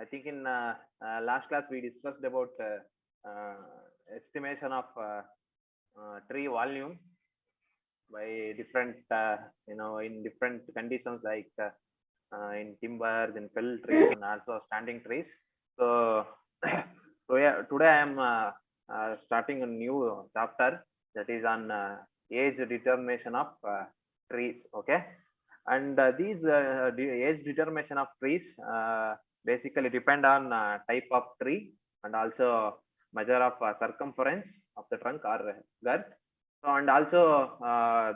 I think in last class we discussed about estimation of tree volume by different, in different conditions like in timbers, in felled trees, and also standing trees. So, today I am starting a new chapter that is on age determination of trees. Okay, and these age determination of trees basically depend on type of tree and also measure of circumference of the trunk or girth. So, and also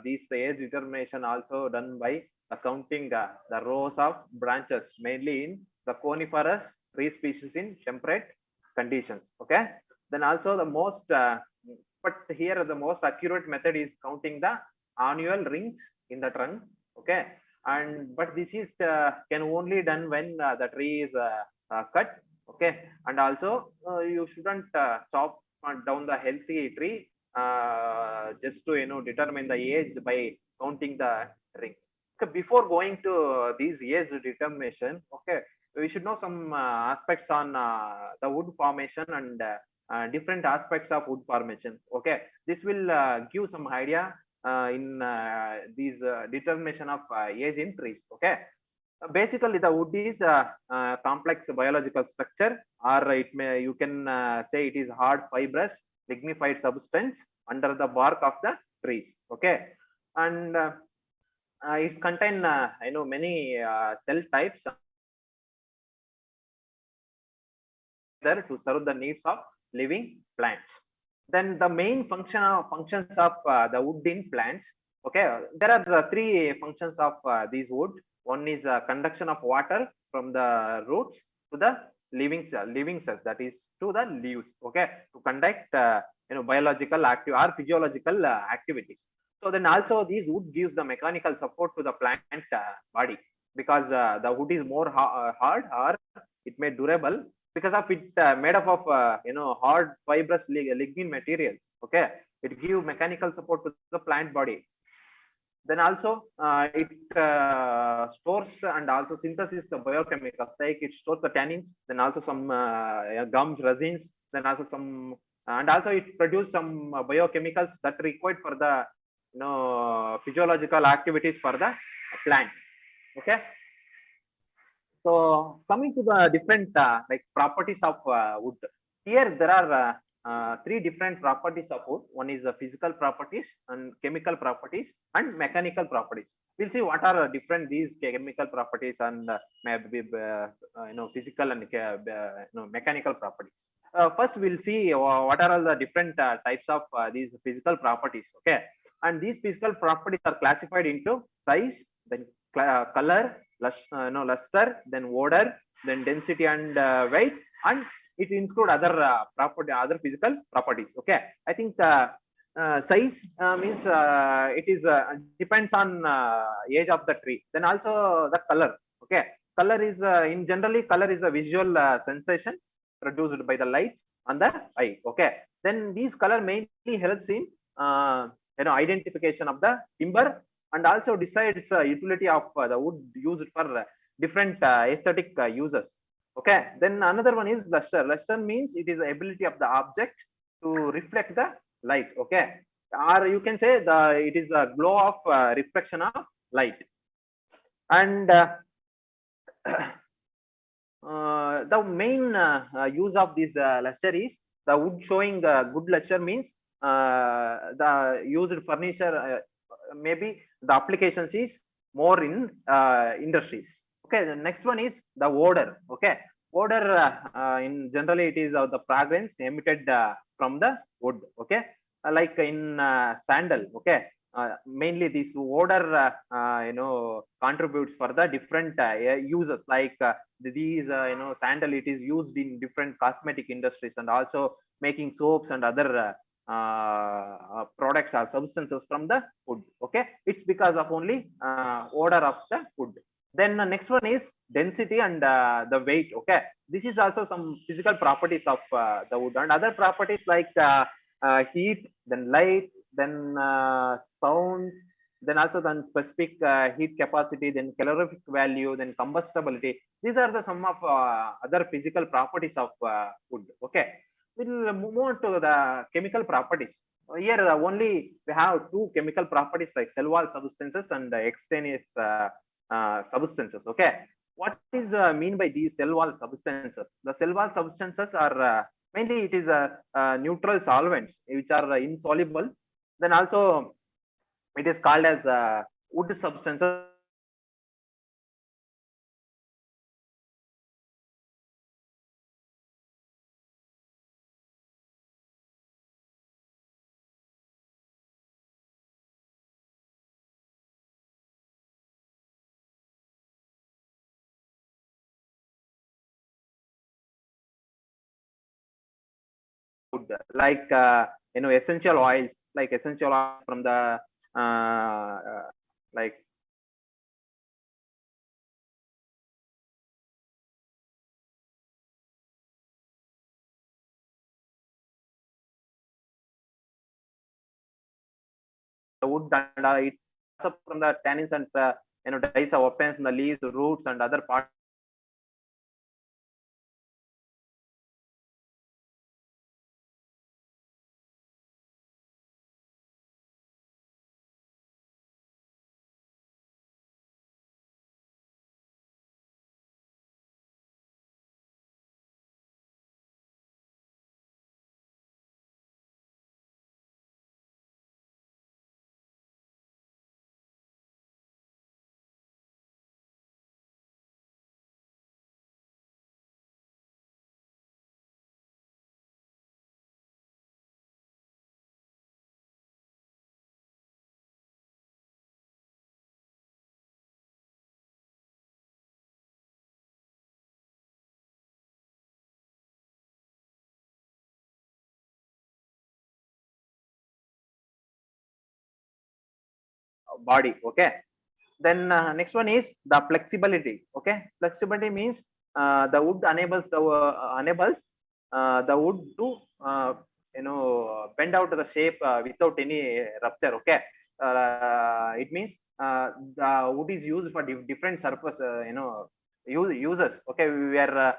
these age determination also done by counting the rows of branches mainly in the coniferous tree species in temperate conditions. Okay, then also the most but here the most accurate method is counting the annual rings in the trunk. Okay, and but this is can only done when the tree is cut. Okay, and also you shouldn't chop down the healthy tree just to determine the age by counting the rings. Okay, before going to these age determination, okay, we should know some aspects on the wood formation and different aspects of wood formation. Okay, this will give some idea in these determination of age in trees. Okay, basically the wood is a complex biological structure, or it may you can say it is hard fibrous lignified substance under the bark of the trees. Okay, and it's contain many cell types there to serve the needs of living plants. Then the main functions of the wood in plants. Okay, there are three functions of these wood. One is conduction of water from the roots to the living cells, that is to the leaves. Okay, to conduct biological active or physiological activities. So then also these wood gives the mechanical support to the plant body, because the wood is more hard, or it may durable because of it made up of hard fibrous lignin materials. Okay, it gives mechanical support to the plant body. Then also it stores and also synthesis the biochemicals, like it stores the tannins, then also some gums, resins, then also some, and also it produces some biochemicals that required for the physiological activities for the plant. Okay, so coming to the different like properties of wood, here there are three different properties of wood. One is the physical properties and chemical properties and mechanical properties. We'll see what are different these chemical properties and maybe physical and mechanical properties. First, we'll see what are all the different types of these physical properties. Okay, and these physical properties are classified into size, then color, luster, then odor, then density and weight, and it include other other physical properties. Okay, I think size means it is depends on age of the tree. Then also the color. Okay, color is in generally color is a visual sensation produced by the light on the eye. Okay, then these color mainly helps in identification of the timber, and also decides utility of the wood used for different aesthetic uses. Okay, then another one is luster. Luster means it is the ability of the object to reflect the light. Okay, or you can say it is a glow of reflection of light. And the main use of this luster is the wood showing good luster means the used furniture, maybe the applications is more in industries. Okay, the next one is the odor. Okay, odor in generally it is the fragrance emitted from the wood. Okay, like in sandal. Okay, mainly this odor contributes for the different uses, like these sandal, it is used in different cosmetic industries and also making soaps and other products or substances from the wood. Okay, it's because of only odor of the wood. Then the next one is density and the weight. Okay, this is also some physical properties of the wood, and other properties like heat, then light, then sound, then also then specific heat capacity, then calorific value, then combustibility. These are the some of other physical properties of wood. Okay, we'll move on to the chemical properties. Here only we have two chemical properties like cell wall substances and extraneous substances. Okay, what is mean by these cell wall substances? The cell wall substances are mainly it is neutral solvents which are insoluble. Then also it is called as wood substances. Wood, like essential oils, like essential oils from the like the wood, and it's also from the tannins and dyes of obtained from the leaves, roots, and other parts body. Okay, then next one is the flexibility. Okay, flexibility means the wood enables the wood to bend out the shape without any rupture. Okay, it means the wood is used for different surface uses. Okay, we are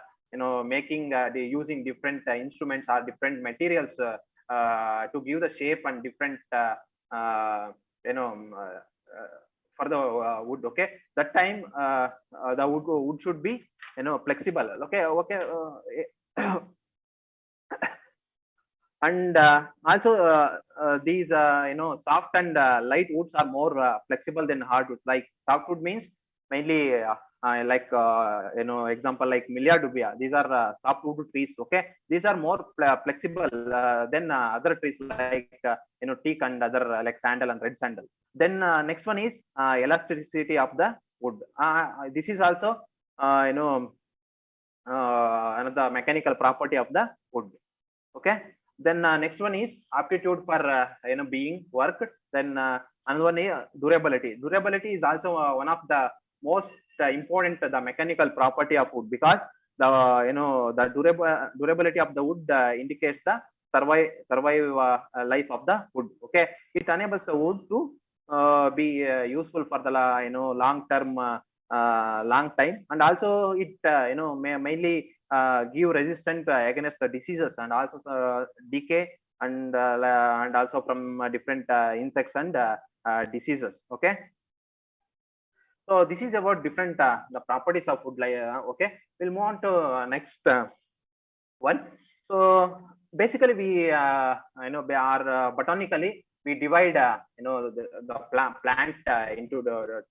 making the using different instruments or different materials to give the shape and different you know for the wood. Okay, that time the wood should be flexible. Okay, okay. And also these soft and light woods are more flexible than hardwood. Like softwood means mainly like example like Milia dubia. These are softwood trees. Okay, these are more flexible than other trees like teak and other like sandal and red sandal. Then next one is elasticity of the wood. This is also another mechanical property of the wood. Okay, then next one is aptitude for being worked. Then another one is durability is also one of the most important the mechanical property of wood, because the the durability of the wood indicates the survive life of the wood. Okay, it enables the wood to be useful for the long term long time, and also it mainly give resistant against the diseases and also decay, and also from different insects and diseases. Okay, so this is about different the properties of wood. Okay, we'll move on to next one. So basically we we are botanically we divide the plant into the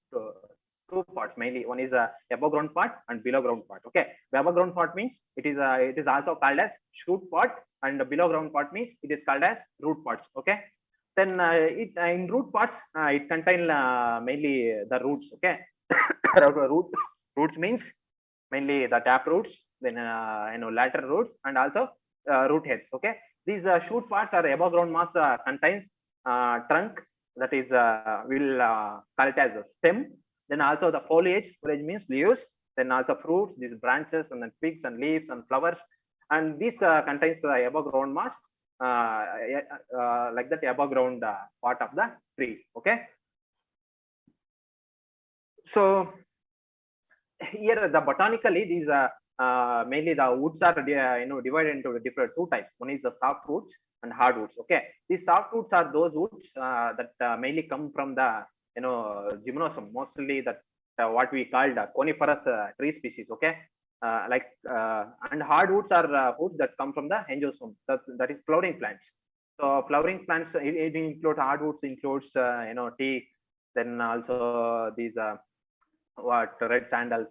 two parts mainly. One is above ground part and below ground part. Okay, the above ground part means it is also called as shoot part, and the below ground part means it is called as root parts. Okay, then it in root parts it contain mainly the roots. Okay, roots means mainly the tap roots, then lateral roots, and also root heads. Okay, these shoot parts are above ground mass contains trunk, that is will call it as a stem. Then also the foliage means leaves, then also fruits, these branches, and then twigs and leaves and flowers, and this contains the above ground mass like that above ground part of the tree. Okay, So here the botanically these mainly the woods are divided into different two types. One is the soft woods and hard woods. Okay, these soft woods are those woods that mainly come from the gymnosome, mostly that what we called coniferous tree species. Okay, and hardwoods are woods that come from the angiosperm, that is flowering plants. So flowering plants, it includes hardwoods, includes teak, then also these what red sandal,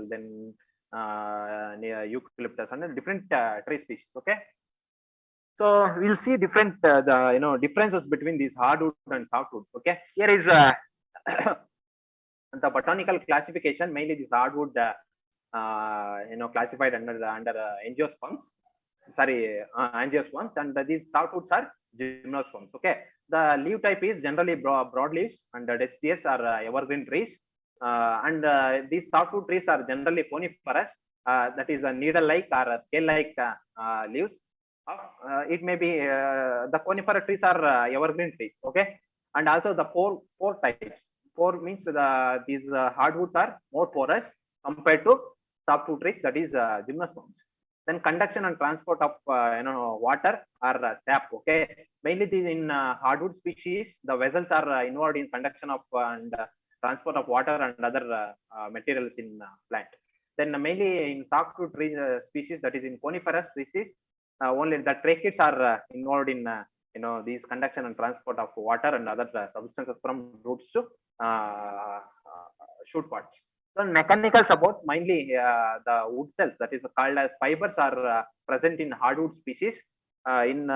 then near eucalyptus and different tree species. Okay, so we'll see different the differences between these hardwood and softwood. Okay, here is the botanical classification. Mainly this hardwood classified under angiosperms, sorry, angiosperms, and these softwoods are gymnosperms. Okay, the leaf type is generally broad leaves, and the deciduous are evergreen trees, and these softwood trees are generally coniferous, that is a needle-like or a scale-like leaves. It may be the coniferous trees are evergreen trees. Okay, and also the four types. Four means these hardwoods are more porous compared to softwood trees, that is gymnosperms. Then conduction and transport of water or sap. Okay, mainly these in hardwood species, the vessels are involved in conduction of and transport of water and other materials in plant. Then mainly in softwood tree species, that is in coniferous species, only the tracheids are involved in these conduction and transport of water and other substances from roots to shoot parts. So mechanical support, mainly the wood cells, that is called as fibers, are present in hardwood species. In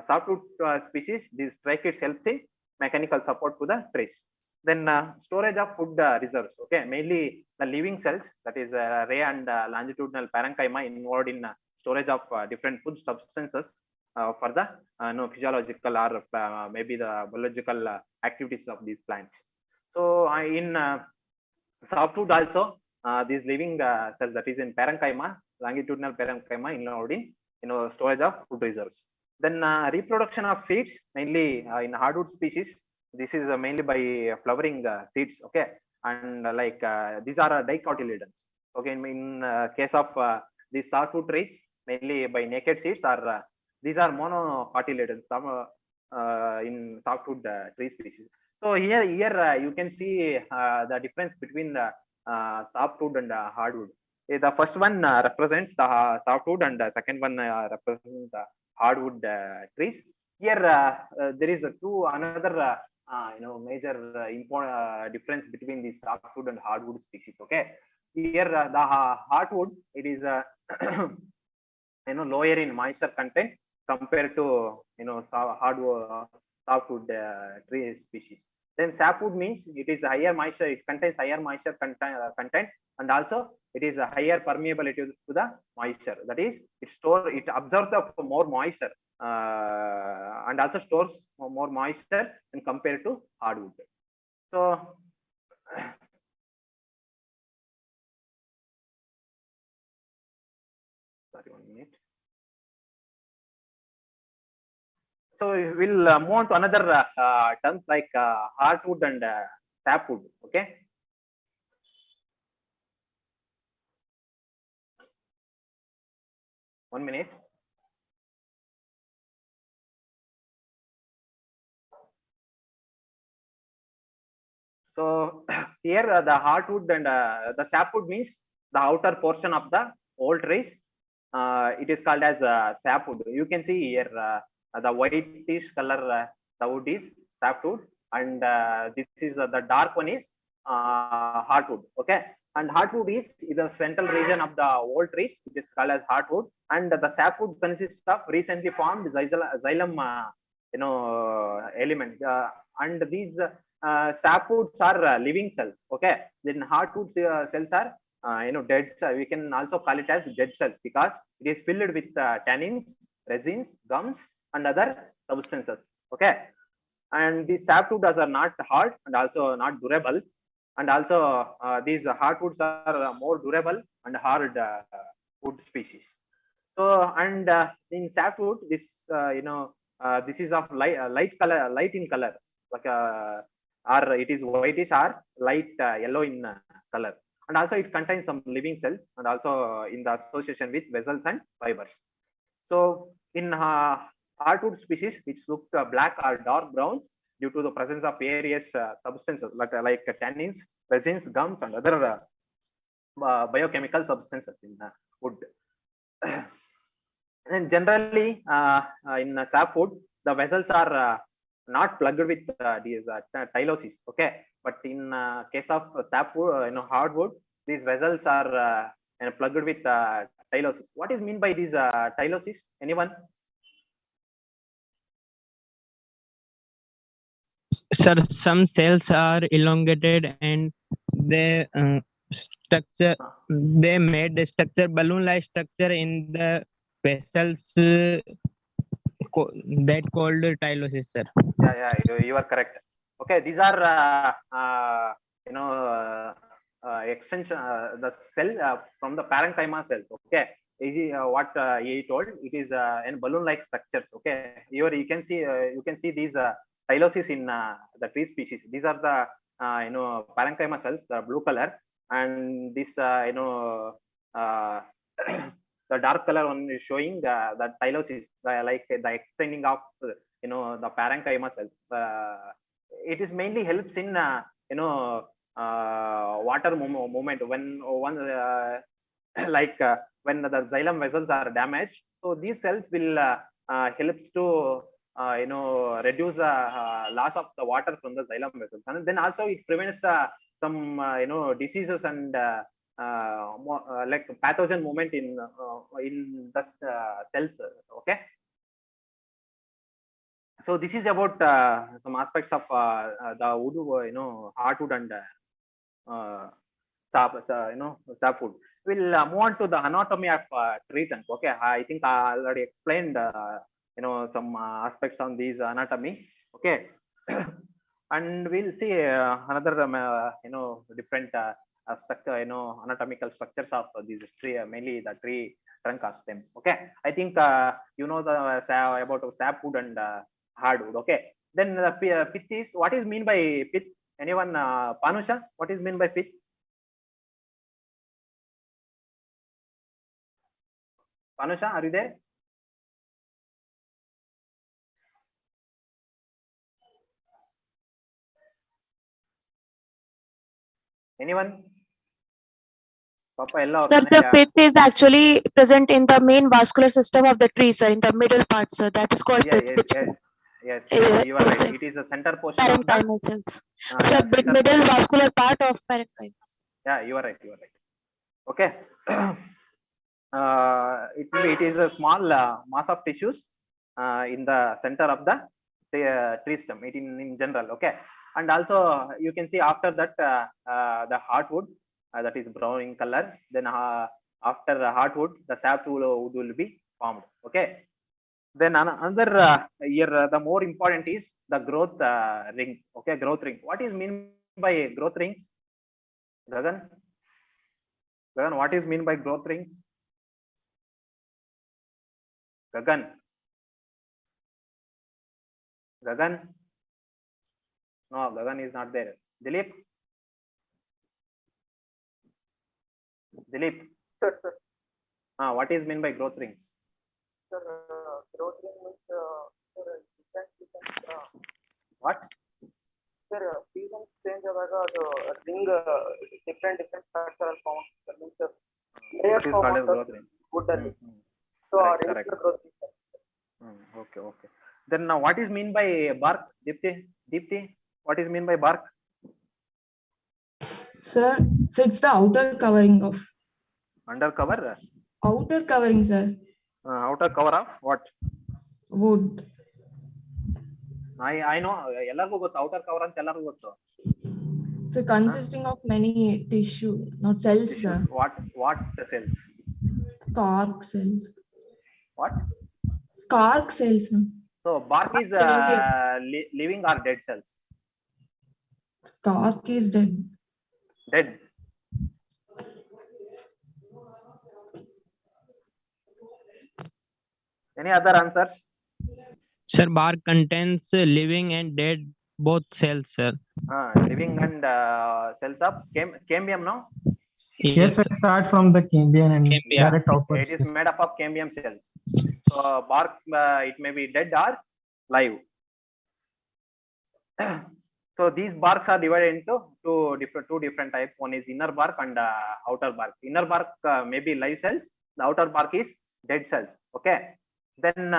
softwood species, these tracheids helps in mechanical support to the trees. Then storage of food reserves. Okay, mainly the living cells, that is ray and longitudinal parenchyma, involved in storage of different food substances for the physiological or maybe the biological activities of these plants. So in softwood also, these living cells, that is in parenchyma, longitudinal parenchyma, involved in storage of food reserves. Then reproduction of seeds, mainly in hardwood species, this is mainly by flowering seeds. Okay, and these are dicotyledons. Okay, in case of these softwood trees, mainly by naked seeds, are these are monocotyledons. Some in softwood tree species. So here you can see the difference between the softwood and hardwood. The first one represents the softwood, and the second one represents the hardwood trees. Here there is another major important difference between the softwood and hardwood species. Okay, here the hardwood, it is lower in moisture content compared to hardwood softwood tree species. Then sapwood means it is higher moisture, it contains higher moisture content, and also it is a higher permeability to the moisture. That is, it absorbs the more moisture and also stores more moisture when compared to hardwood. So sorry, 1 minute. So we'll move on to another terms like hardwood and sapwood. Okay. One minute. So here the hardwood and the sapwood means the outer portion of the old trees. It is called as sapwood. You can see here the whitish color, the wood is sapwood, and this is the dark one is hardwood. Okay, and hardwood is the central region of the old trees. It is called as hardwood, and the sapwood consists of recently formed xylem element, and these sapwoods are living cells. Okay, then hardwood cells are dead cells. We can also call it as dead cells because it is filled with tannins, resins, gums, and other substances. Okay, and these sapwoods are not hard and also not durable, and also these hardwoods are more durable and hard wood species. So and in sapwood, this this is of light color, light in color, like or it is whitish or light yellow in color. And also it contains some living cells, and also in the association with vessels and fibers. So in hardwood species, which look black or dark brown due to the presence of various substances like tannins, resins, gums, and other biochemical substances in wood. And generally, in sapwood, the vessels are not plugged with these tylosis. Okay, but in case of sapwood, hardwood, these vessels are plugged with tylosis. What is mean by these tylosis? Anyone? Sir, some cells are elongated and they structure they made a structure balloon-like structure in the vessels that called tylosis, sir. Yeah, you are correct. Okay, these are extension the cell from the parenchyma cells. Okay, what he told, it is in balloon-like structures. Okay, here you can see these tylosis in the tree species. These are the parenchyma cells, the blue color, and this uh, the dark color one is showing the tylosis, like the extending of the parenchyma cells. It is mainly helps in water movement when one like when the xylem vessels are damaged. So these cells will help to reduce the loss of the water from the xylem vessels, and then also it prevents some diseases and like pathogen movement in the cells. Okay, so this is about some aspects of the wood, hardwood and sapwood. We'll move on to the anatomy of tree trunk. Okay, I think I already explained some aspects on these anatomy. Okay, and we'll see another different structure, anatomical structures of these tree, mainly the tree trunk or stem. Okay, I think the about sapwood and hardwood. Okay, then the pith is, what is mean by pith? Anyone, Panusha, what is mean by pith? Panusha, are you there? Anyone? Papa, Sir, the pith is actually present in the main vascular system of the tree, sir, in the middle part, sir. That is called pith. Yes, Yes, you are right. sir. It is the center portion of the Parenchymal cells. Sir, center middle portion. vascular part of parenchyma. Yeah, you are right. You are right. Okay. It is a small mass of tissues in the center of the tree stem. It in general. Okay, and also you can see after that the hardwood that is brown in color. Then after the hardwood, the sapwood will be formed. Okay. Then another here the more important is the growth rings. Okay, growth ring. What is mean by growth rings? Gagan, what is mean by growth rings? Gagan, Gagan. No, Gagan is not there. Dilip, Dilip. Sir, sir. What is mean by growth rings? Sir, growth ring means different. What? Sir, season change ಆದಾಗ ಅದು ring different structural forms. That means layers It is form called as of growth ring. wood ಅಲ್ಲಿ. So Correct. growth ring. Okay. Then now what is mean by bark? Deepti, what is mean by bark? Sir, so it's the outer covering of. Under cover? Outer covering, sir. Outer cover of what? Wood. I know, ಎಲ್ಲರಿಗೂ ಗೊತ್ತು outer cover ಅಂತ ಎಲ್ಲರಿಗೂ ಗೊತ್ತು. So consisting of many tissue, not cells, sir. What cells? Cork cells. What? Cork cells, sir. So bark is living or dead cells? Cork is dead. Dead. Any other answers? Sir, bark contains living and dead both cells, sir. Living and cells of cambium, no? Yes, sir. Start from the Cambian and Cambium. direct outwards. It is made up of cambium cells. So bark, it may be dead or live. So these barks are divided into two different types. One is inner bark and outer bark. Inner bark may be live cells. The outer bark is dead cells. Okay. Then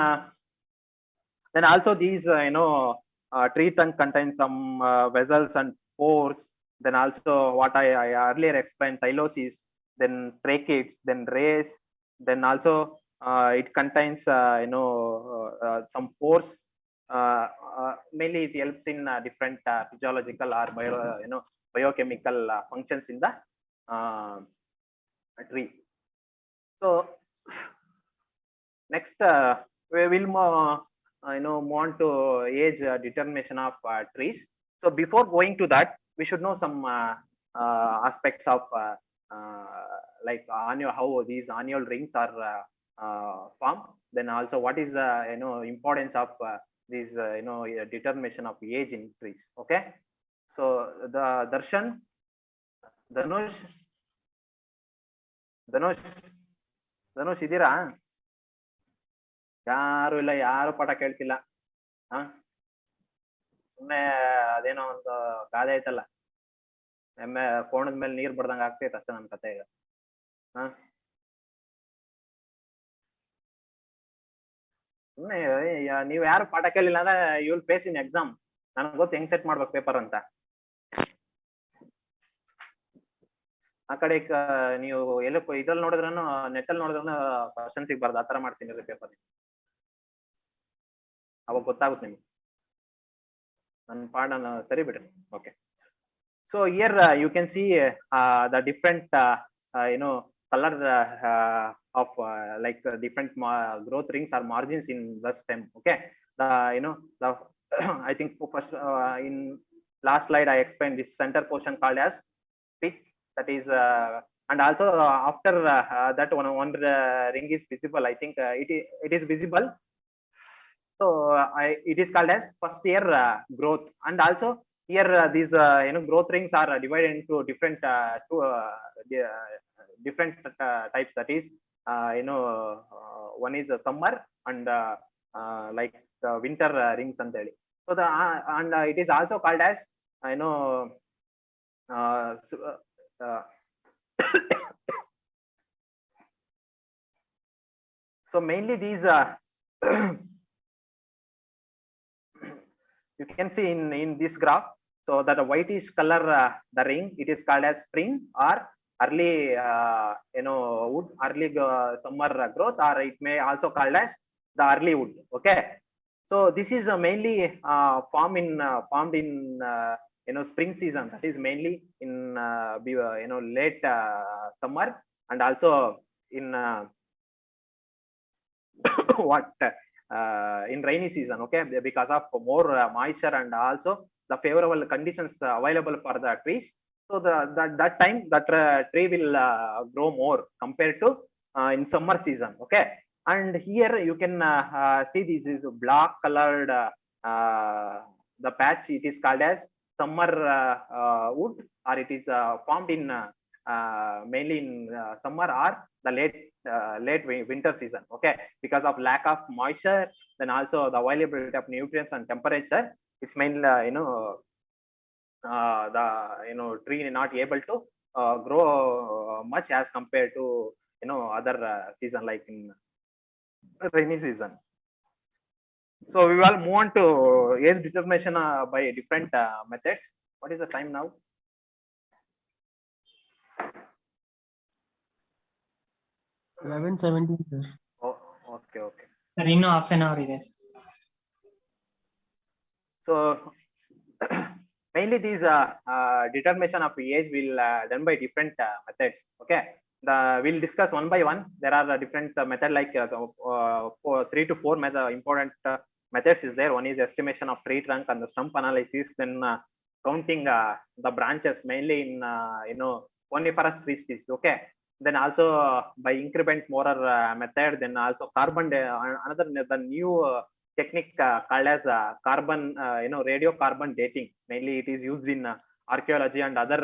also these tree trunk contains some vessels and pores. Then also what I earlier explained, thylosis, then tracheids, then rays. Then also it contains some pores. Mainly it helps in different physiological or biochemical functions in the tree. So next we will move on to age determination of trees. So before going to that, we should know some aspects of like how these annual rings are formed. Then also what is the importance of this determination of age in trees. Okay. So the Darshan, Dhanush ಇದೀರಾ? ಯಾರು ಇಲ್ಲ, ಯಾರು ಪಾಠ ಕೇಳ್ತಿಲ್ಲ. ಸುಮ್ನೆ ಅದೇನೋ ಒಂದು ಗಾದೆ ಐತಲ್ಲ, ಎಮ್ಮೆ ಕೋಣದ ಮೇಲೆ ನೀರ್ ಬಡ್ದಂಗ ಆಗ್ತೈತೆ ಅಷ್ಟೇ ನನ್ ಕತೆ ಈಗ. ಸುಮ್ನೆ ನೀವ್ ಯಾರು ಪಾಠ ಕೇಳಿಲ್ಲ ಅಂದ್ರೆ you will face in exam. ನನಗ್ ಗೊತ್ತು ಹೆಂಗ್ ಸೆಟ್ ಮಾಡ್ಬೇಕು ಪೇಪರ್ ಅಂತ. ಆ ಕಡೆ ನೀವು ಎಲ್ಲ ಇದ್ರಲ್ಲಿ ನೋಡಿದ್ರೂ ನೆಟ್ ಅಲ್ಲಿ ನೋಡಿದ್ರೂ ಕ್ವಶನ್ ಸಿಗ್ಬಾರ್ದು, ಆತರ ಮಾಡ್ತೀನಿ ಪೇಪರ್. ಅವಾಗ ಗೊತ್ತಾಗುತ್ತೆ ನಿಮ್ಗೆ ನನ್ನ ಪಾಠ ಸರಿ ಬಿಡ್ರಿ. Okay. So here you can see the different color of like different growth rings or margins in the stem. Okay. The I think first in last slide I explained this center portion called as pitch. That is and also after that one ring is visible. I think it is visible. So it is called as first year growth. And also here these growth rings are divided into different different types. That is one is summer and like winter rings and so the and it is also called as so mainly these you can see in this graph. So that a whitish color the ring, it is called as spring or early wood, early summer growth, or it may also called as the early wood. Okay. So this is mainly formed in spring season. That is mainly in late summer and also in what in rainy season. Okay, because of more moisture and also the favorable conditions available for the trees. So that time that tree will grow more compared to in summer season. Okay. And here you can see this is black colored the patch. It is called as summer wood, or it is formed in mainly in summer or the late winter season. Okay, because of lack of moisture, then also the availability of nutrients and temperature, it's mainly the tree not able to grow much as compared to other season like in rainy season. So we will move on to age determination by different methods. What is the time now? 11:17, sir. Oh, okay. Sir, ಇನ್ನು half an hour ಇದೆ. So mainly these determination of age will done by different methods. Okay, we'll discuss one by one. There are different method like 3 to 4 important methods is there. One is estimation of tree trunk and the stump analysis, then counting the branches mainly in coniferous tree species. Okay, then also by increment molar method, then also carbon another the new technique called as carbon, radiocarbon dating. Mainly it is used in archaeology and other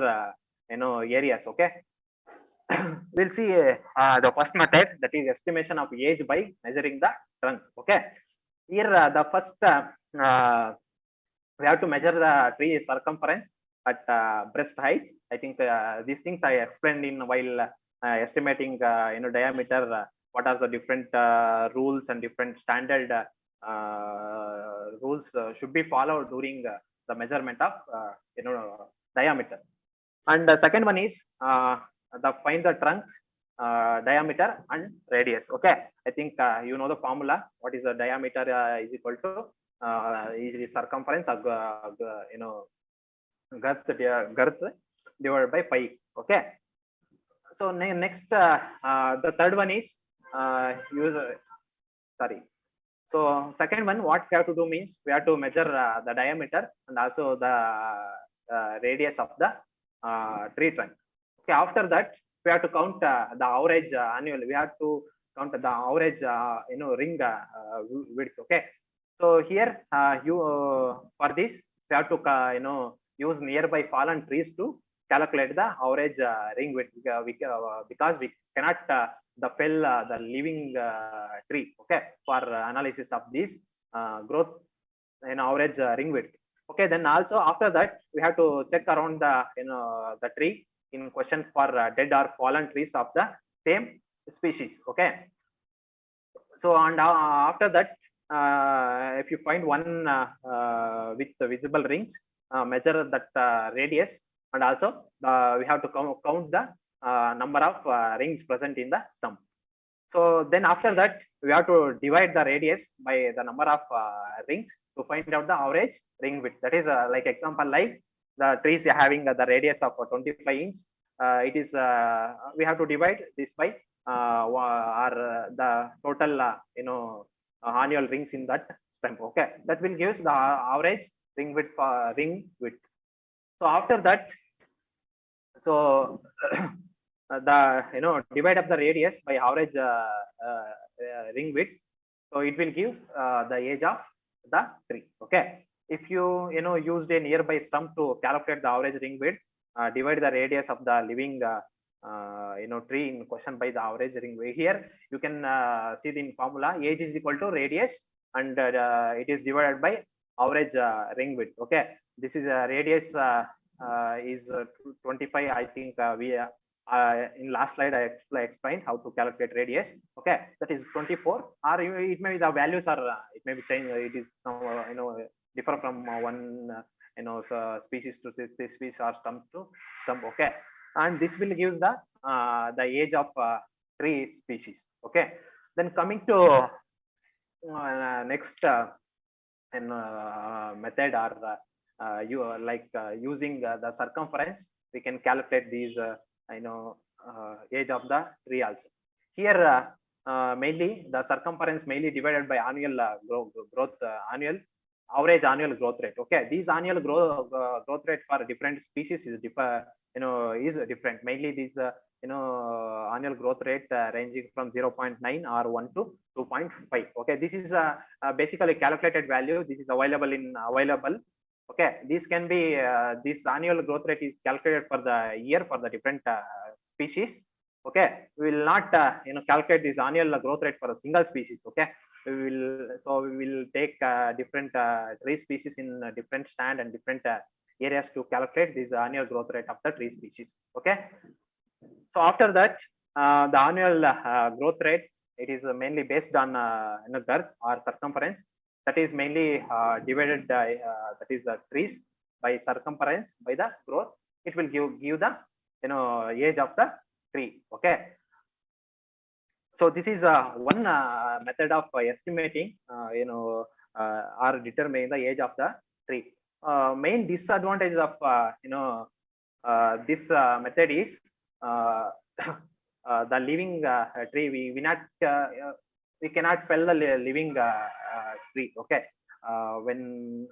areas. Okay. We'll see the first method, that is estimation of age by measuring the trunk. Okay. Here the first we have to measure the tree circumference at breast height. I think these things I explained in while estimating diameter. What are the different rules and different standard rules should be followed during the measurement of diameter. And the second one is find the trunks diameter and radius. Okay, I think you know the formula. What is the diameter is equal to is circumference of girth divided by pi. Okay, so next the third one is so second one, what we have to do means we have to measure the diameter and also the radius of the tree trunk. Okay, after that we have to count the average annual. We have to count the average ring width. Okay, so here for this we have to use nearby fallen trees to calculate the average ring width because we cannot fell the living tree. Okay, for analysis of this growth average ring width. Okay, then also after that we have to check around the the tree in question for dead or fallen trees of the same species. Okay, so and after that if you find one with the visible rings, measure that radius, and also we have to count the number of rings present in the stump. So then after that we have to divide the radius by the number of rings to find out the average ring width. That is like example, like the trees having the radius of 25 inch. It is we have to divide this by the total annual rings in that stump. Okay, that will give us the average ring width. So after that, so the divide up the radius by average ring width, so it will give the age of the tree. Okay, if you used a nearby stump to calculate the average ring width, divide the radius of the living tree in question by the average ring width. Here you can see the formula, age is equal to radius and it is divided by average ring width. Okay, this is radius is 25. I think we in last slide I explained how to calculate radius. Okay, that is 24, or it may be the values are it may be changed. It is differ from one species to this species or stump to stump. Okay, and this will give the age of tree species. Okay, then coming to next method, or using the circumference, we can calculate these age of the tree also. Here mainly the circumference mainly divided by annual growth average annual growth rate. Okay, these annual growth rate for different species is different. Mainly these annual growth rate ranging from 0.9 or 1 to 2.5. Okay, this is basically calculated value. This is available. Okay, this can be this annual growth rate is calculated for the year for the different species. Okay, we will not calculate this annual growth rate for a single species. Okay, we will take different tree species in different stand and different areas to calculate this annual growth rate of the tree species. Okay, so after that the annual growth rate, it is mainly based on girth or circumference. That is mainly divided that is the trees by circumference by the growth. It will give the age of the tree. Okay, so this is one method of estimating or determining the age of the tree. Main disadvantage of this method is the living tree. We cannot fell the living tree. Okay, when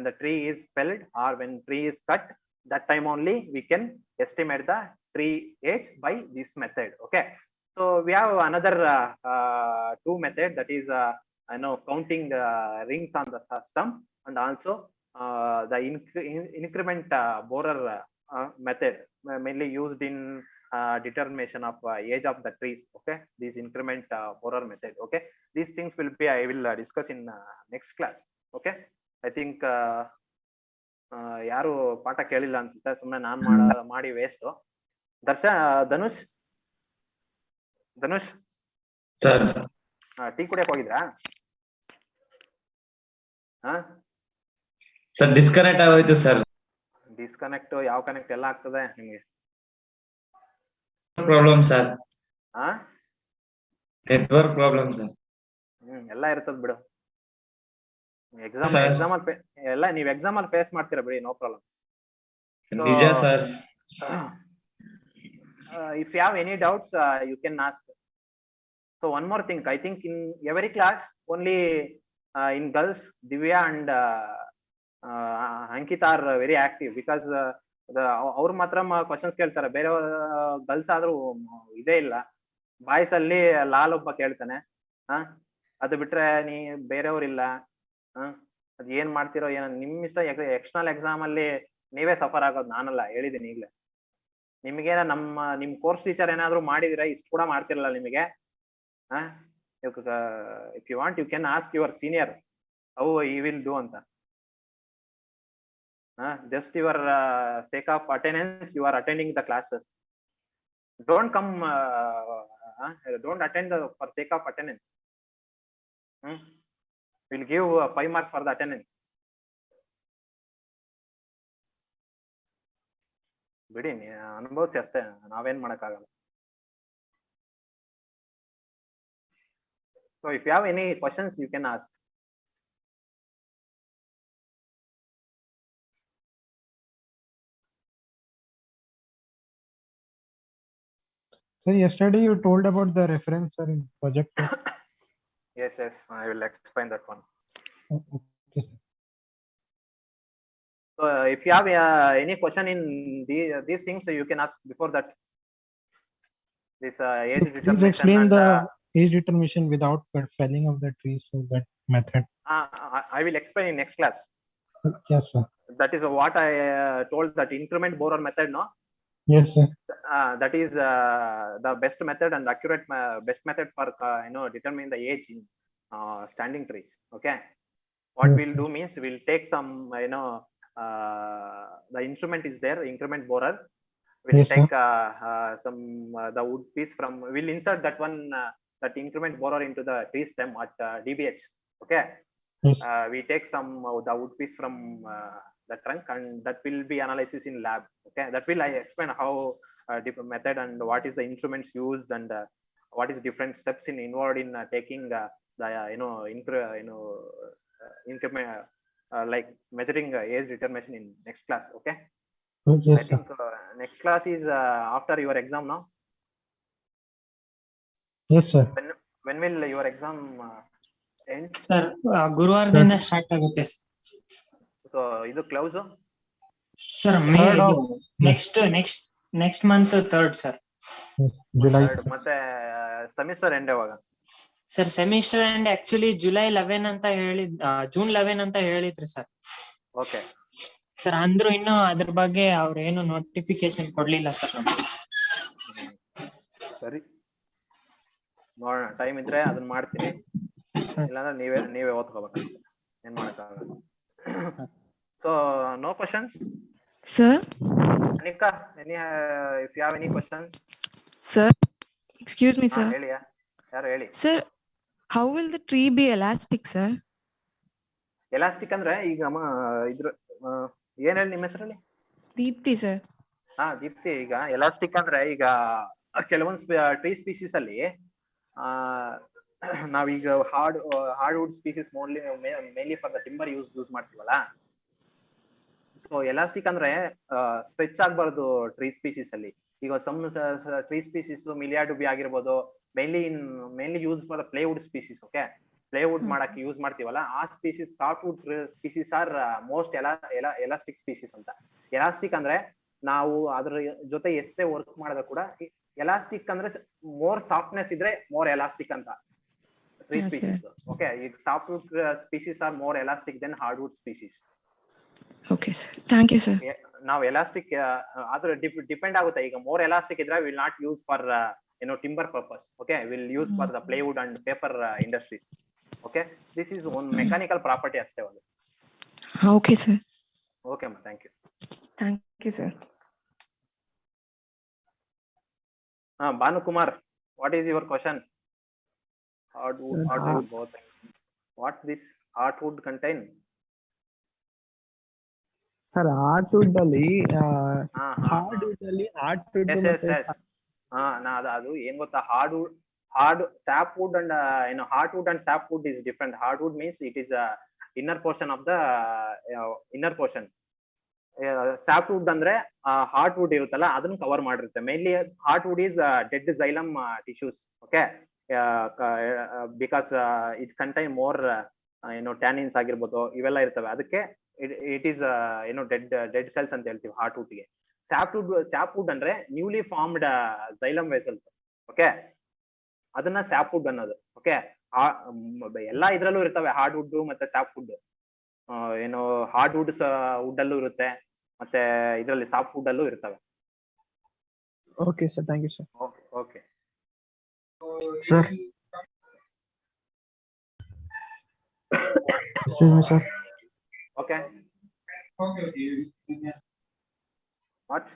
the tree is felled or when tree is cut, that time only we can estimate the tree age by this method. Okay, so we have another two method, that is counting rings on the stump, and also the increment borer method mainly used in determination of age of the trees. Okay, these increment borer method. Okay, these things will be I will discuss in next class. Okay, I think ಯಾರು ಪಾಠ ಕೇಳಿಲ್ಲ ಅನ್ಸುತ್ತೆ, ಸುಮ್ಮನೆ ನಾನ್ ಮಾಡಿ waste. Dhanush sir tea ಕುಡಿಯಕ್ ಹೋಗಿದ್ರಾ? Sir disconnect ಆಗೋಯ್ತು sir. Disconnect ಯಾವ ಕನೆಕ್ಟ್ ಎಲ್ಲ ಆಗ್ತದೆ ನಿಮ್ಗೆ? ಪ್ರಾಬ್ಲಮ್ ಸರ್, ಹಾ ನೆಟ್ವರ್ಕ್ ಪ್ರಾಬ್ಲಮ್ ಸರ್. ಎಲ್ಲ ಇರ್ತದ ಬಿಡು. ಎಕ್ಸಾಮ್ ಅಲ್ಲಿ ಎಲ್ಲ ನೀವ್ ಎಕ್ಸಾಮ್ ಅಲ್ಲಿ ಫೇಸ್ ಮಾಡ್ತೀರಾ ಬಿಡಿ, ನೋ ಪ್ರಾಬ್ಲಮ್. ನಿಜ sir. If you have any doubts, you can ask. So one more thing, I think in every class only in girls Divya and Ankita are very active, because ಅವ್ರ ಮಾತ್ರ questions ಕೇಳ್ತಾರೆ. ಬೇರೆ girls ಆದ್ರೂ ಇದೇ ಇಲ್ಲ. Boys ಅಲ್ಲಿ ಲಾಲ್ ಒಬ್ಬ ಕೇಳ್ತಾನೆ. ಅದು ಬಿಟ್ರೆ ಬೇರೆಯವ್ರಿಲ್ಲ. ಅದ್ ಏನ್ ಮಾಡ್ತಿರೋ ಏನೋ ನಿಮ್ ಇಷ್ಟ. ಎಕ್ಸ್ಟರ್ನಲ್ ಎಕ್ಸಾಮ್ ಅಲ್ಲಿ ನೀವೇ ಸಫರ್ ಆಗೋದು, ನಾನಲ್ಲ, ಹೇಳಿದೀನಿ ಈಗ್ಲೇ. ನಿಮ್ಗೆ ನಿಮ್ ಕೋರ್ಸ್ ಟೀಚರ್ ಏನಾದ್ರು ಮಾಡಿದಿರಾ, ಇಷ್ಟು ಕೂಡ ಮಾಡ್ತಿರಲ್ಲ ನಿಮಗೆ. If you want you can ask your senior how he will do ಅಂತ. Just your sake of attendance, you are attending the classes. Don't come, don't attend for sake of attendance. We'll give 5 marks for the attendance. ಬಿಡಿ, ಅನುಭವಿಸಿ ಅಷ್ಟೇ, ನಾವೇನ್ ಮಾಡಕ್ಕಾಗಲ್ಲ. So if you have any questions, you can ask. So yesterday you told about the reference in project. Yes, I will explain that one. Okay. So if you have any question in these things, you can ask before that. This age determination. Please explain the age determination without felling of the trees, so that method. I will explain in next class. Yes, sir. That is what I told, that increment borer method, no? Yes, sir. That is the best method and accurate best method for determining the age in standing trees. Okay, what Yes, we'll do means we'll take some the instrument is there, increment borer. We'll Yes, take some the wood piece from, we'll insert that one that increment borer into the tree stem at DBH. Okay. Yes. We take some the wood piece from the trunk, and that will be analysis in lab. Okay, that will I explain how different method and what is the instruments used, and what is different steps involved in taking the increment like measuring age determination in next class. Okay. Yes, I think next class is after your exam now. Yes, sir. When will your exam end? Sir ಗುರುವಾರದಿಂದ start ಆಗುತ್ತೆ So ಇದು close sir. Next month 3rd sir. July. ಮತ್ತೆ semester end ಯಾವಾಗ sir? Semester end actually July 11 ಅಂತ June 11 ಅಂತ ಹೇಳಿದ್ರಿ sir. Okay sir, ಅಂದ್ರೂ ಇನ್ನು ಅದ್ರ ಬಗ್ಗೆ ಅವ್ರು ಏನು ನೋಟಿಫಿಕೇಶನ್ ಕೊಡ್ಲಿಲ್ಲ ಸರ್. ಸರಿ, ನೋಡೋಣ, ಟೈಮ್ ಇದ್ರೆ ಅದನ್ನ ಮಾಡ್ತೀನಿ, ಇಲ್ಲಾಂದ್ರೆ ನೀವೇ ಓದ್ಕೋಬೇಕು, ಏನ್ ಮಾಡಕ್ಕಾಗಲ್ಲ. So no questions Sir, Anika, if you have any questions? sir, excuse me, sir. ಹೇಳಿಯಾ, ಯಾರು ಹೇಳಿ. Sir, how will the tree be elastic, sir? Elastic ಅಂದ್ರೆ ಈಗ ಇದ್ರ ಏನ್ ಹೇಳಿ ನಿಮ್ಮ ಹೆಸರಲ್ಲಿ? Deepthi, sir. ದೀಪ್ತಿ, ಈಗ ಎಲಾಸ್ಟಿಕ್ ಅಂದ್ರೆ ಈಗ ಕೆಲವೊಂದು ಟ್ರೀ ಸ್ಪೀಸೀಸ್ ಅಲ್ಲಿ ನಾವೀಗ hardwood species mainly for the timber use ಮಾಡ್ತೀವಲ್ಲ. ಸೊ ಎಲಾಸ್ಟಿಕ್ ಅಂದ್ರೆ ಸ್ಟ್ರೆಚ್ ಆಗ್ಬಾರ್ದು ಟ್ರೀ ಸ್ಪೀಸೀಸ್ ಅಲ್ಲಿ. ಈಗ ಸಮ್ ಟ್ರೀ ಸ್ಪೀಸೀಸ್ ಮಿಲಿಯಾಡುಬಿ ಆಗಿರ್ಬೋದು, mainly use for the plywood species. Okay, plywood ಮಾಡಕ್ಕೆ ಯೂಸ್ ಮಾಡ್ತೀವಲ್ಲ, ಆ species softwood species R most elastic species ಅಂತ. ಎಲಾಸ್ಟಿಕ್ ಅಂದ್ರೆ ನಾವು ಅದ್ರ ಜೊತೆ ಎಷ್ಟೇ ವರ್ಕ್ ಮಾಡಿದ್ರು ಕೂಡ, ಎಲಾಸ್ಟಿಕ್ ಅಂದ್ರೆ ಮೋರ್ ಸಾಫ್ಟ್ನೆಸ್ ಇದ್ರೆ ಮೋರ್ ಎಲಾಸ್ಟಿಕ್ ಅಂತ. tree Yes, species. sir. Okay, softwood species are more elastic than hardwood species. Okay, sir. Thank you, sir. Now elastic other depend ಆಗುತ್ತೆ. ಈಗ more elastic ಇದ್ರೆ will not use for timber purpose. Okay, will use for the plywood and paper industries. Okay, this is one mechanical property ಅಷ್ಟೇ ಒಂದು. Okay, sir. Okay ma, thank you. Thank you, sir. Banu Kumar, what is your question? Hardwood both. What this hardwood contain? Sir heartwood ಅಲ್ಲಿ hardwood ಅದು ಏನ್ ಗೊತ್ತಾ, sapwood and heartwood and sapwood is different. Hardwood means it is inner portion of the inner portion. Sapwood ಅಂದ್ರೆ heartwood ಇರುತ್ತಲ್ಲ ಅದನ್ನ cover ಮಾಡಿರುತ್ತೆ. Mainly heartwood is dead xylem tissues. Okay, because it contain more tannins ಆಗಿರ್ಬೋದು, ಇವೆಲ್ಲ ಇರ್ತವೆ. ಅದಕ್ಕೆ it is dead cells ಅಂತ ಹೇಳ್ತೀವಿ ಹಾರ್ಟ್ವುಡ್ ಗೆ. ಸ್ಯಾಪ್ವುಡ್ ಅಂದ್ರೆ newly formed xylem vessels. Okay, ಅದನ್ನ ಸ್ಯಾಪ್ವುಡ್ ಅನ್ನೋದು. ಓಕೆ, ಎಲ್ಲಾ ಇದ್ರಲ್ಲೂ ಇರ್ತವೆ ಹಾರ್ಡ್ವುಡ್ ಮತ್ತೆ ಸ್ಯಾಪ್ವುಡ್. ಹಾರ್ಡ್ವುಡ್ ವುಡ್ ಅಲ್ಲೂ ಇರುತ್ತೆ, ಮತ್ತೆ ಇದರಲ್ಲಿ ಸಾಫ್ಟ್ವುಡ್ ಅಲ್ಲೂ ಇರ್ತವೆ. Okay sir, thank you sir. Okay sir, excuse me sir. Okay, what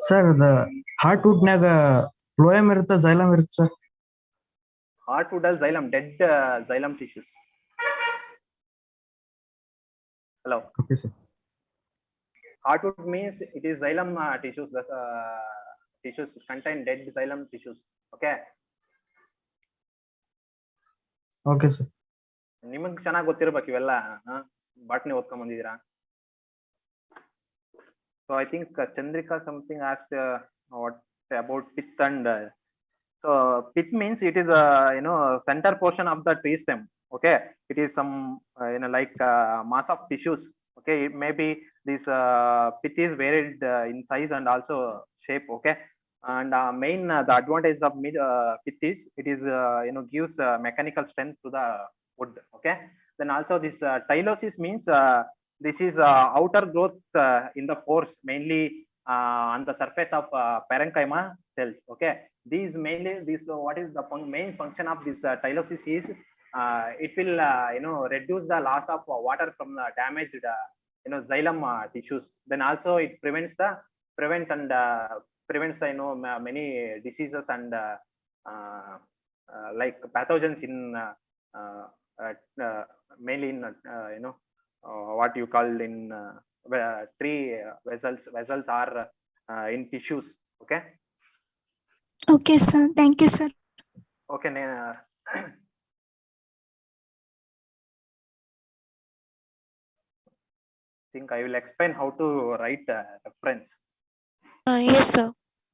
sir, heartwood ನಾಗ ಫ್ಲೋಯಮ್ ಇರುತ್ತೆ, xylem ಇರುತ್ತೆ ಸರ್. ಹಾರ್ಟ್ವುಡ್ ಅಲ್ಲಿ xylem, dead xylem tissues. Hello. Okay, sir. Heartwood means it is xylem tissues. Tissues contain dead xylem tissues. Okay. Okay, sir. ನಿಮಗೆ ಚೆನ್ನಾಗಿ ಗೊತ್ತಿರ್ಬೇಕು ಇವೆಲ್ಲ. Botany ಓದ್ಕೊಂಡ್ ಬಂದಿದ್ದೀರಾ? So I think Chandrika something asked what about pith and so pith means it is center portion of the tree stem. Okay, it is some like mass of tissues. Okay, it maybe this pith is varied in size and also shape. Okay, and main the advantage of pith is it is gives mechanical strength to the wood. Okay, then also this tylosis means this is outer growth in the pores, mainly on the surface of parenchyma cells. Okay, these mainly what is the main function of this tylosis is it will reduce the loss of water from the damaged xylem tissues. Then also it prevents the many diseases and like pathogens in mainly in what you call in tree vessels are in tissues. Okay. Okay, sir. Thank you, sir. Okay. Think I will explain how to write reference. Yes, sir.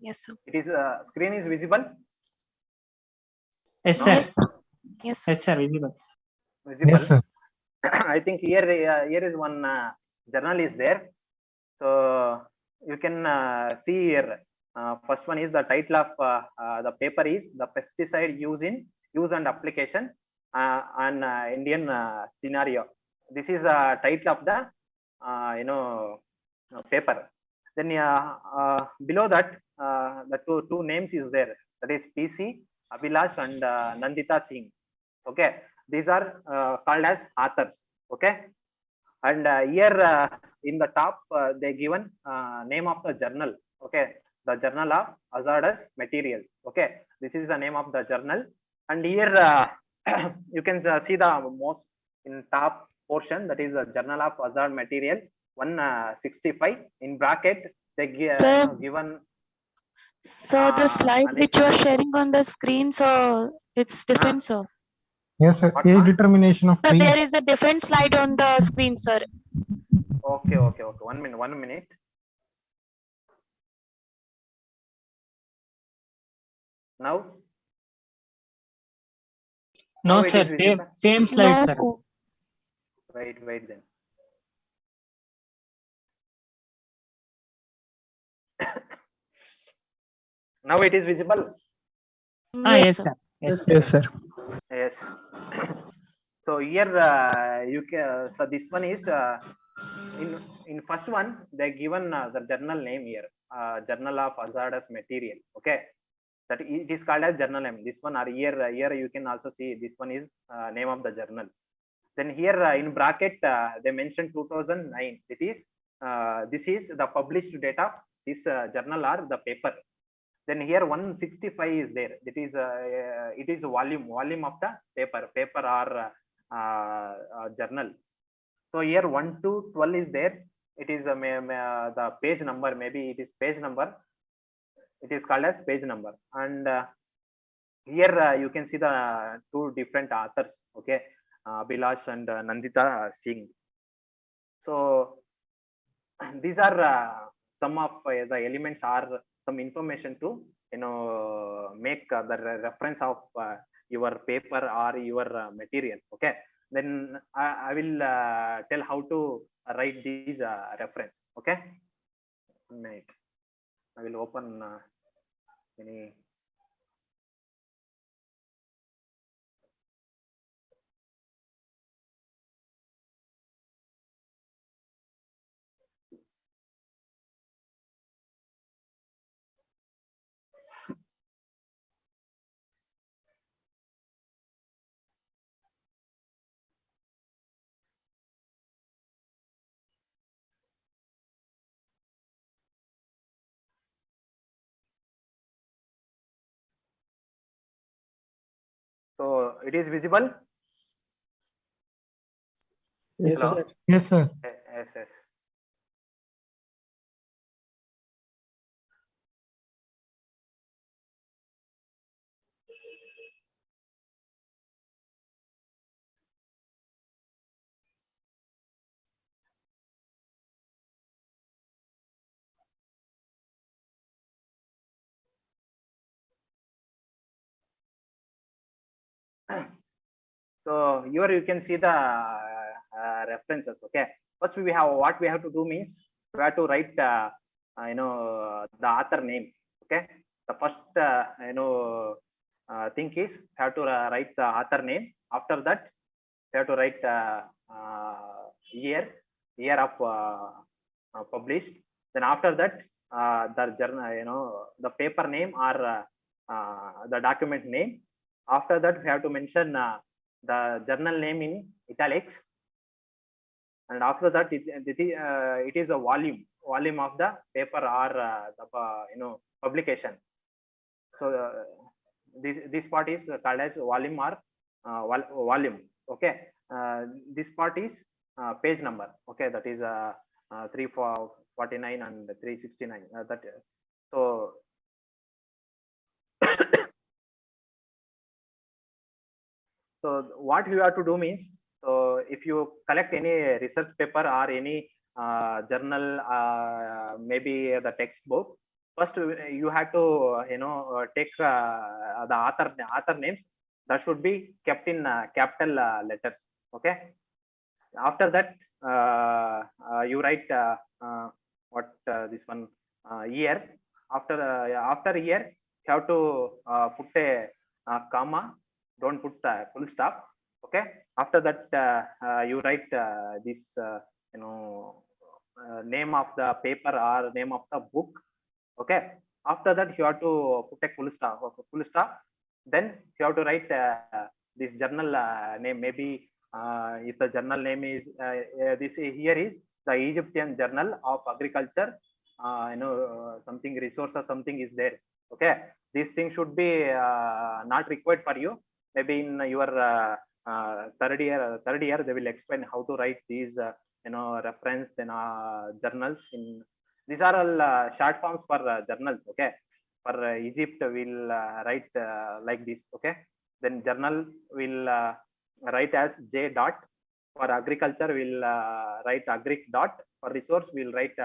Yes, sir. It is screen is visible. Yes, sir. Yes. Yes, sir. Visible. Visible. Yes, sir. I think here is one journal is there. So you can see here. First one is the title of the paper is the pesticide use and application on Indian scenario. This is the title of the paper. Then below that the two names is there. That is PC Abhilash and Nandita Singh. Okay, these are called as authors. Okay, and here in the top they given name of the journal. Okay, the Journal of Hazardous Materials. Okay, this is the name of the journal, and here you can see the most in top portion, that is a Journal of Hazard Material 165 in bracket they given. So the slide and which you are sharing on the screen, so it's different, sir. Yes, sir. What, Age ma'am? determination of Sir, tree. there is a different slide on the screen, sir. Okay. 1 minute. Now No, it sir. is visible? Same slide, sir. No. Wait then. Now it is visible. Yes, Yes, sir. sir. Yes, sir. Yes, sir. Yes. Yes. So here you can. So this one is in first one they given the journal name here. Journal of Hazardous Material. Okay, that it is called as journal name. This one, or here you can also see this one is name of the journal. Then here in bracket they mentioned 2009. It is this is the published date of this journal or the paper. Then here 165 is there. It is a volume of the paper or journal. So here 1 to 12 is there. It is the page number. Maybe it is page number. It is called as page number. And here you can see the two different authors. Okay, Bilash and Nandita Singh. So these are some of the elements are some information to make the reference of your paper or your material. Okay, then I will tell how to write these reference. Okay, I will open any. So it is visible. Yes, Hello? sir. Yes, sir. Yes, yes. So here you can see the references. Okay, first we have what we have to do means we have to write the author name. Okay, the first thing is have to write the author name. After that you have to write year of published. Then after that the journal, the paper name or the document name. After that we have to mention the journal name in italics, and after that it is a volume of the paper or the publication. So this part is called as volume or volume. Okay, this part is page number. Okay, that is 349 and 369. That so. So what you have to do means, so if you collect any research paper or any journal, maybe the textbook, first you have to take the author names that should be kept in capital letters. Okay. After that, you write what this one year. After year, you have to put a comma. Don't put full stop. Okay, after that you write this name of the paper or name of the book. Okay, after that you have to put a full stop. Then you have to write this journal name. Maybe if the journal name is this here is the Egyptian Journal of Agriculture, something resources, something is there. Okay, these things should be not required for you. Maybe in your third year they will explain how to write these reference then journals. In these are all short forms for journals. Okay, for Egypt we'll write like this. Okay, then journal will write as J dot. For agriculture we'll write agric dot. For resource we'll write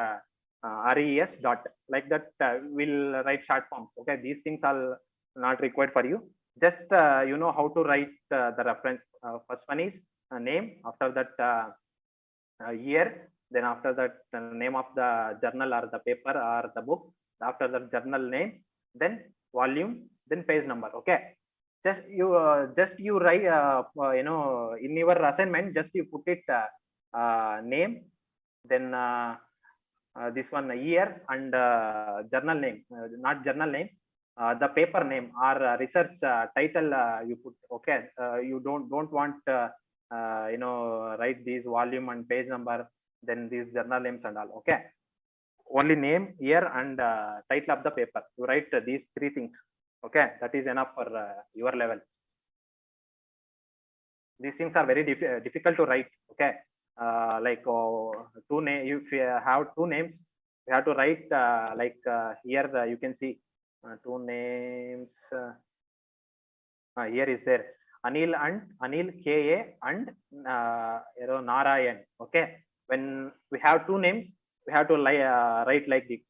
RES dot. Like that we'll write short forms. Okay, these things are not required for you. Just you know how to write the reference. First one is name. After that year. Then after that name of the journal or the paper or the book. After the journal name. Then volume. Then page number. Okay. just you write, in your assignment, just you put it name, then this one year, and journal name, not journal name, the paper name or research title you put. Okay, you don't want write these volume and page number, then these journal names and all. Okay, only name, year, and title of the paper. You write these 3 things. Okay, that is enough for your level. These things are very difficult to write. Okay, like 2 name. If you have 2 names, you have to write here. You can see 2 names. Here is there Anil KA and Narayan. Okay, when we have 2 names, we have to write like this.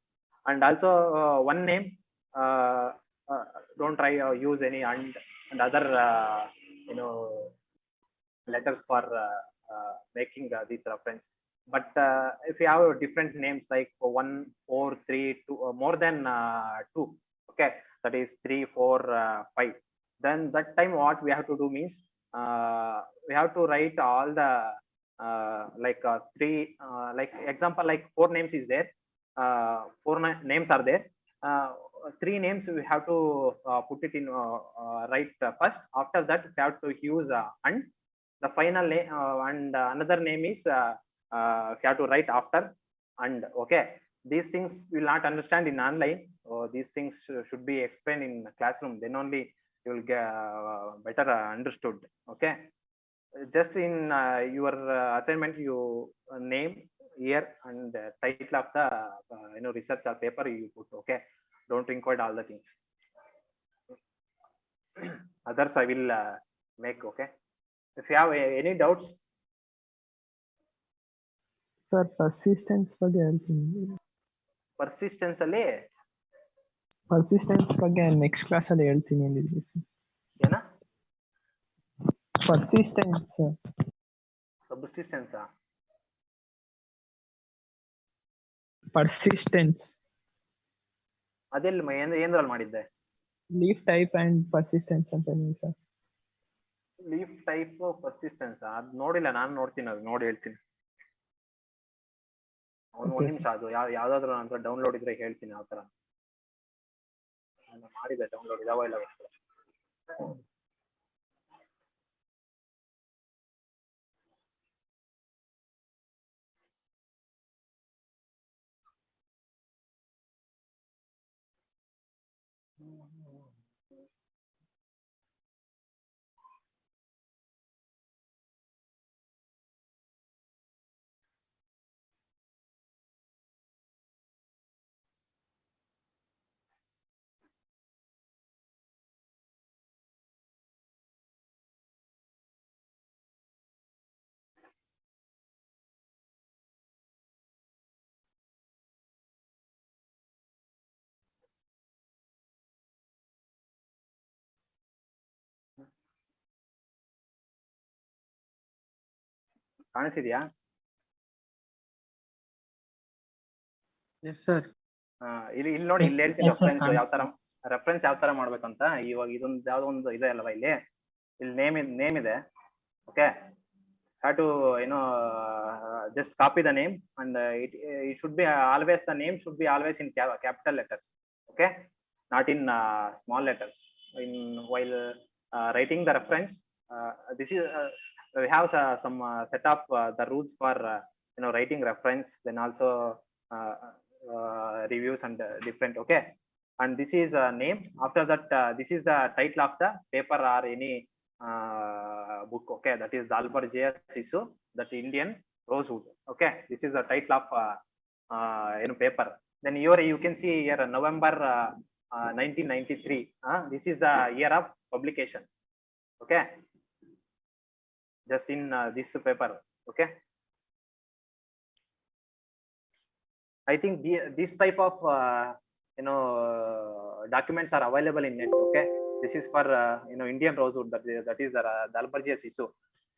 And also 1 name, don't try use any and other letters for making this reference. But if you have different names like 1, 4, 3, 2, more than 2, okay, that is 3, 4, 5, then that time what we have to do means we have to write all the 3, like example, like 4 names is there, 4 names are there, 3 names we have to put it in right first. After that we have to use and the final name, and another name is we have to write after and. Okay, these things will not understand in online. These things should be explained in classroom, then only you will get better understood. Okay, just in your assignment, you name, year, and title of the research or paper you put. Okay, don't include all the things. Others I will make. Okay, if you have any doubts. Sir persistence ಬಗ್ಗೆ ಹೇಳ್ತೀನಿ. Persistence ಅಲ್ಲಿ persistence ಬಗ್ಗೆ next class ಅಲ್ಲಿ ಹೇಳ್ತೀನಿ ಅಂದಿದ್ವಿ sir. ಏನ persistence subsistence persistence ಅದೆಲ್ಲ ಏನ್ರಲ್ಲಿ ಮಾಡಿದ್ದೆ? Leaf type and persistence ಅಂತ ಸರ್. ಲೀಫ್ ಟೈಪ್ ಪರ್ಸಿಸ್ಟೆನ್ಸ್ ಅದು ನೋಡಿಲ್ಲ, ನಾನು ನೋಡ್ತೀನಿ, ಅದು ನೋಡಿ ಹೇಳ್ತೀನಿ. ಒಂದ್ ನಿಮಿಷ, ಅದು ಯಾವ್ದಾದ್ರು ಅಂತ ಡೌನ್ಲೋಡ್ ಇದ್ರೆ ಹೇಳ್ತೀನಿ. ಯಾವ ತರ ಮಾಡಿದೆ ಡೌನ್ಲೋಡ್ ಇದಾವ ಇಲ್ಲ ಕಾಣಿಸಿದ್ಯಾ? Yes sir. ಇಲ್ಲಿ ನೋಡಿ, ಇಲ್ಲಿ ಹೇಳ್ತೀನಿ ರೆಫರೆನ್ಸ್ ಯಾವ ತರ ಮಾಡ್ಬೇಕಂತ. ಇವಾಗ ಇದೊಂದು ಯಾವ್ದೋ ಒಂದು ಇದೆ ಅಲ್ವಾ, ಇಲ್ಲಿ ನೇಮ್ ಇದೆ. Okay, have to just copy the name, and it should be always, the name should be always in capital letters. Okay, not in small letters. While writing the reference, this is we have some set of the rules for writing reference, then also reviews and different. Okay, and this is a name. After that, this is the title of the paper or any book. Okay, that is Dalbergia Sisu, that Indian Rosewood. Okay, this is the title of paper. Then here you can see here November 1993. This is the year of publication. Okay, just in this paper. Okay, I think this type of documents are available in net. Okay, this is for Indian Rosewood, that is the Dalbergia Sisu.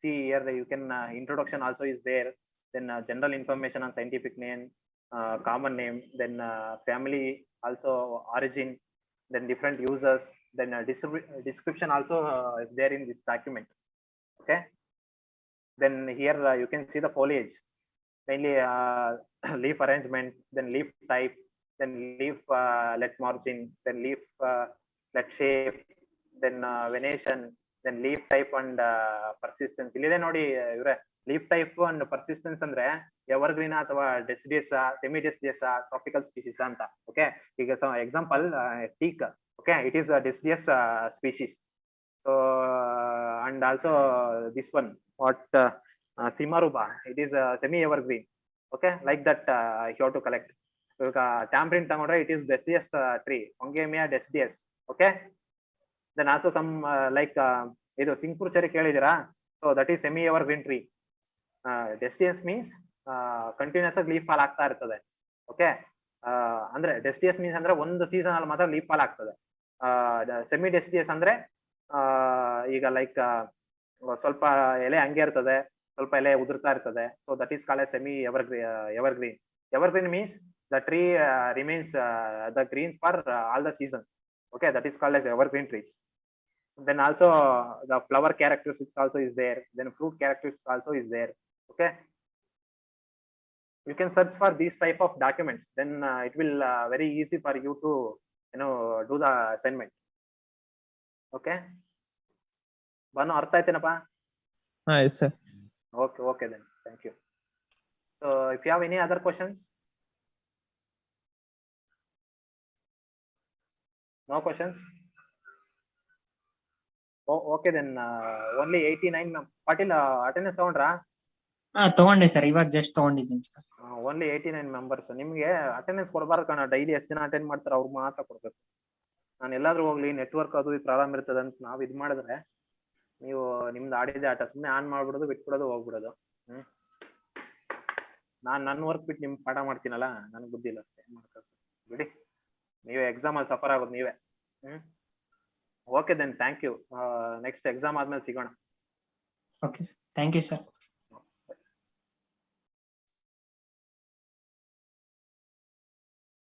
See here, you can introduction also is there, then general information on scientific name, common name, then family, also origin, then different users, then description also is there in this document. Okay, then here you can see the foliage, mainly leaf arrangement, then leaf type, then leaf let margin, then leaf let shape, then venation, then leaf type and persistence. ಇಲ್ಲಿದೆ ನೋಡಿ ಇವ್ರೆ, leaf type and persistence ಅಂದ್ರೆ evergreen ಅಥವಾ deciduous, semi deciduous, tropical species ಅಂತ. Okay, ಈಗ example teak. Okay, it is deciduous species. So and also this one, what Simaruba, it is semi evergreen. Okay, like that you have to collect. So tamarind tagondre, it is deciduous tree, Ongemia deciduous. Okay, then also some like idu Singpur cherry kelidira, so that is semi evergreen tree. Deciduous means continuous leaf fall ಆಗ್ತಾ ಇರ್ತದೆ. Okay, ಅಂದ್ರೆ deciduous means ಅಂದ್ರೆ ಒಂದು season ಅಲ್ಲಿ ಮಾತ್ರ leaf fall ಆಗ್ತದೆ. Semi deciduous ಅಂದ್ರೆ ಈಗ ಲೈಕ್ ಸ್ವಲ್ಪ ಎಲೆ ಹಂಗೆ ಇರ್ತದೆ, ಸ್ವಲ್ಪ ಎಲೆ ಉದುರ್ತಾ ಇರ್ತದೆ. So that is called semi evergreen. Evergreen means the tree remains the green for all the seasons. Okay, that is called as evergreen trees. Then also the flower characteristics also is there, then fruit characteristics also is there. Okay, you can search for these type of documents, then it will very easy for you to do the assignment. Okay, Banu, artha aithenappa? Yes, sir. Okay then, thank you. So if you have any other questions? No questions? Oh, okay then, only 89 Patil attendance ತಗೊಂಡ್ರಾ? ತಗೊಂಡೆ sir, ಇವಾಗ just ತಗೊಂಡಿದ್ದೀನಿ sir. Only 89 members. ನಿಮ್ಗೆ attendance ಕೊಡಬಾರ್ದು ಕಣ, daily ಎಷ್ಟು ಜನ attend ಮಾಡ್ತಾರೆ ಅವ್ರು ಮಾತ್ರ ಕೊಡ್ಬೇಕು. ನಾನು ಎಲ್ಲಾದ್ರೂ ಹೋಗ್ಲಿ ನೆಟ್ವರ್ಕ್ ಅದು ಪ್ರಾಬ್ಲಮ್ ಇರ್ತದೆ ಅಂತ ನಾವು ಇದು ಮಾಡಿದ್ರೆ ನೀವು ನಿಮ್ದು ಆಡಿದೆ ಆಟ ಸುಮ್ಮನೆ ಆನ್ ಮಾಡ್ಬಿಡೋದು, ಬಿಟ್ಬಿಡೋದು, ಹೋಗ್ಬಿಡೋದು. ನಾನ್ ನನ್ನ ವರ್ಕ್ ಬಿಟ್ಟು ನಿಮ್ಗೆ ಪಾಠ ಮಾಡ್ತೀನಲ್ಲ, ನನಗೆ ಬುದ್ಧಿ ಇಲ್ಲ ಅಷ್ಟೇ, ಮಾಡ್ಬೇಕು ಬಿಡಿ. ನೀವೇ ಎಕ್ಸಾಮ್ ಅಲ್ಲಿ ಸಫರ್ ಆಗೋದು ನೀವೇ. Okay then, thank you. Next exam ಆದ್ಮೇಲೆ ಸಿಗೋಣ. Okay, thank you sir.